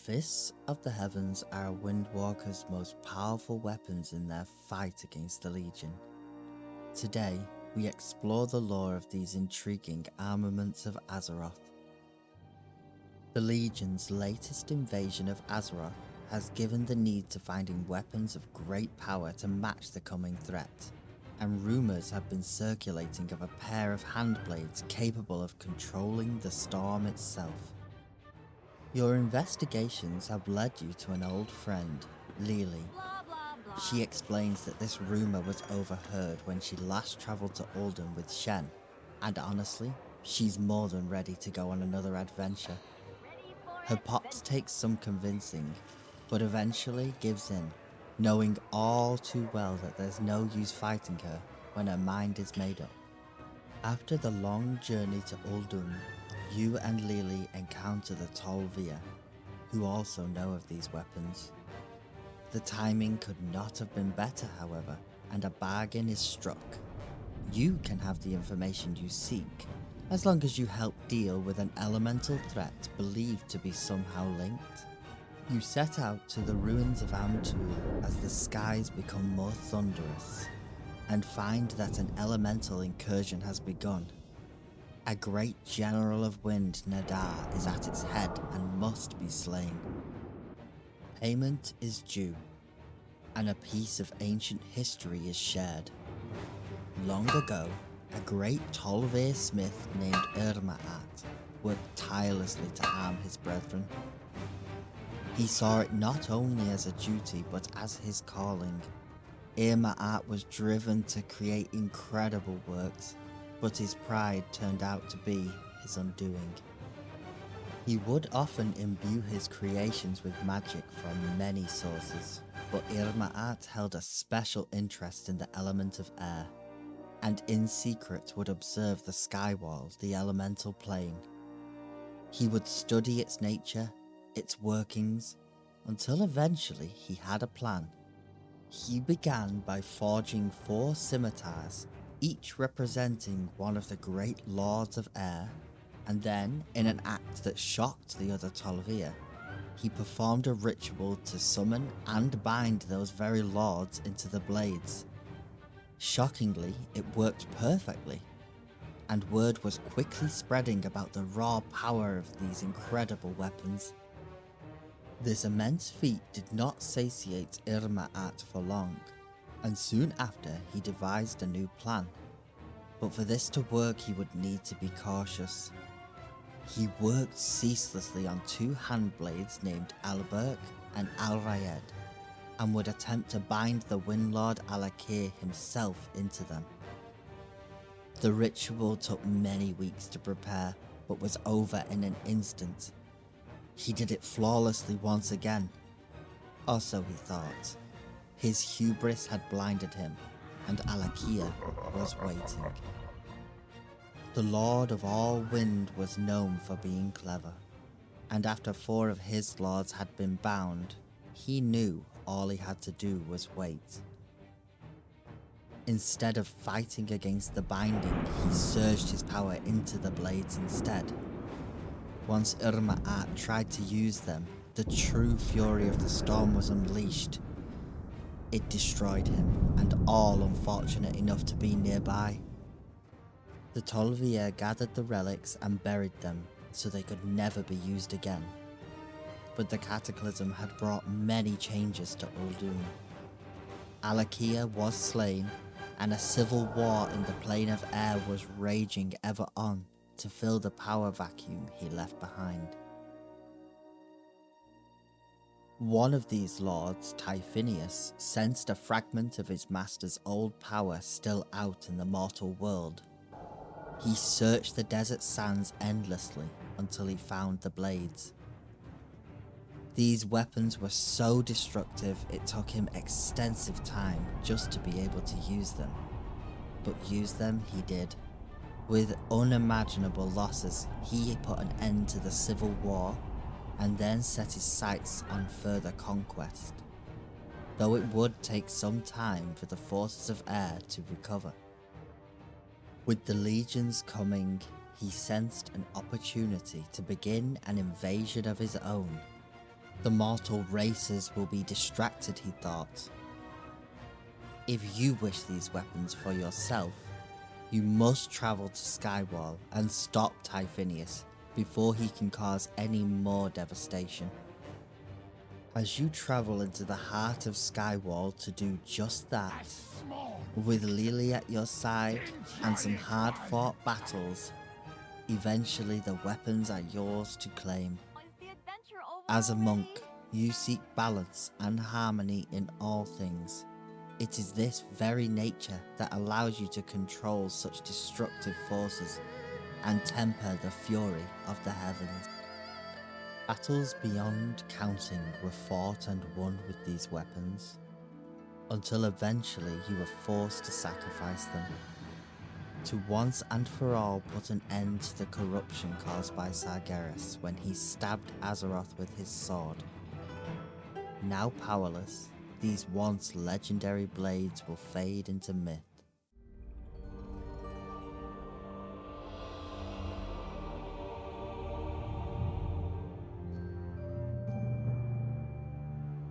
Fists of the Heavens are Windwalker's most powerful weapons in their fight against the Legion. Today, we explore the lore of these intriguing armaments of Azeroth. The Legion's latest invasion of Azeroth has given the need to finding weapons of great power to match the coming threat, and rumours have been circulating of a pair of handblades capable of controlling the storm itself. Your investigations have led you to an old friend, Lily. She explains that this rumour was overheard when she last travelled to Ul'dun with Shen, and honestly, she's more than ready to go on another adventure. Her pops take some convincing, but eventually gives in, knowing all too well that there's no use fighting her when her mind is made up. After the long journey to Ul'dun, you and Lily encounter the Tol'vir, who also know of these weapons. The timing could not have been better, however, and a bargain is struck. You can have the information you seek, as long as you help deal with an elemental threat believed to be somehow linked. You set out to the ruins of Amtul as the skies become more thunderous, and find that an elemental incursion has begun. A great general of wind, Nadar, is at its head and must be slain. Payment is due, and a piece of ancient history is shared. Long ago, a great Tol'vir smith named Irmaat worked tirelessly to arm his brethren. He saw it not only as a duty but as his calling. Irmaat was driven to create incredible works, but his pride turned out to be his undoing. He would often imbue his creations with magic from many sources, but Irmaat held a special interest in the element of air, and in secret would observe the skywall, the elemental plane. He would study its nature, its workings, until eventually he had a plan. He began by forging 4 scimitars, each representing one of the great lords of air, and then, in an act that shocked the other Tol'vir, he performed a ritual to summon and bind those very lords into the blades. Shockingly, it worked perfectly, and word was quickly spreading about the raw power of these incredible weapons. This immense feat did not satiate Irmaat for long, and soon after he devised a new plan. But for this to work he would need to be cautious. He worked ceaselessly on 2 handblades named Alberk and Alrayed, and would attempt to bind the Windlord Alakir himself into them. The ritual took many weeks to prepare, but was over in an instant. He did it flawlessly once again, or so he thought. His hubris had blinded him, and Alakir was waiting. The Lord of all Wind was known for being clever, and after 4 of his lords had been bound, he knew all he had to do was wait. Instead of fighting against the binding, he surged his power into the blades instead. Once Irmaat tried to use them, the true fury of the storm was unleashed. It destroyed him, and all unfortunate enough to be nearby. The Tol'vir gathered the relics and buried them, so they could never be used again. But the cataclysm had brought many changes to Ul'dun. Alakir was slain, and a civil war in the plane of air was raging ever on to fill the power vacuum he left behind. One of these lords, Typhinius, sensed a fragment of his master's old power still out in the mortal world. He searched the desert sands endlessly until he found the blades. These weapons were so destructive it took him extensive time just to be able to use them. But use them he did. With unimaginable losses, he put an end to the civil war and then set his sights on further conquest, though it would take some time for the forces of air to recover. With the legions coming, he sensed an opportunity to begin an invasion of his own. The mortal races will be distracted, he thought. If you wish these weapons for yourself, you must travel to Skywall and stop Typhinius before he can cause any more devastation. As you travel into the heart of Skywall to do just that, with Lily at your side and some hard-fought battles, eventually the weapons are yours to claim. As a monk, you seek balance and harmony in all things. It is this very nature that allows you to control such destructive forces and temper the fury of the heavens. Battles beyond counting were fought and won with these weapons, until eventually you were forced to sacrifice them, to once and for all put an end to the corruption caused by Sargeras when he stabbed Azeroth with his sword. Now powerless, these once legendary blades will fade into myth,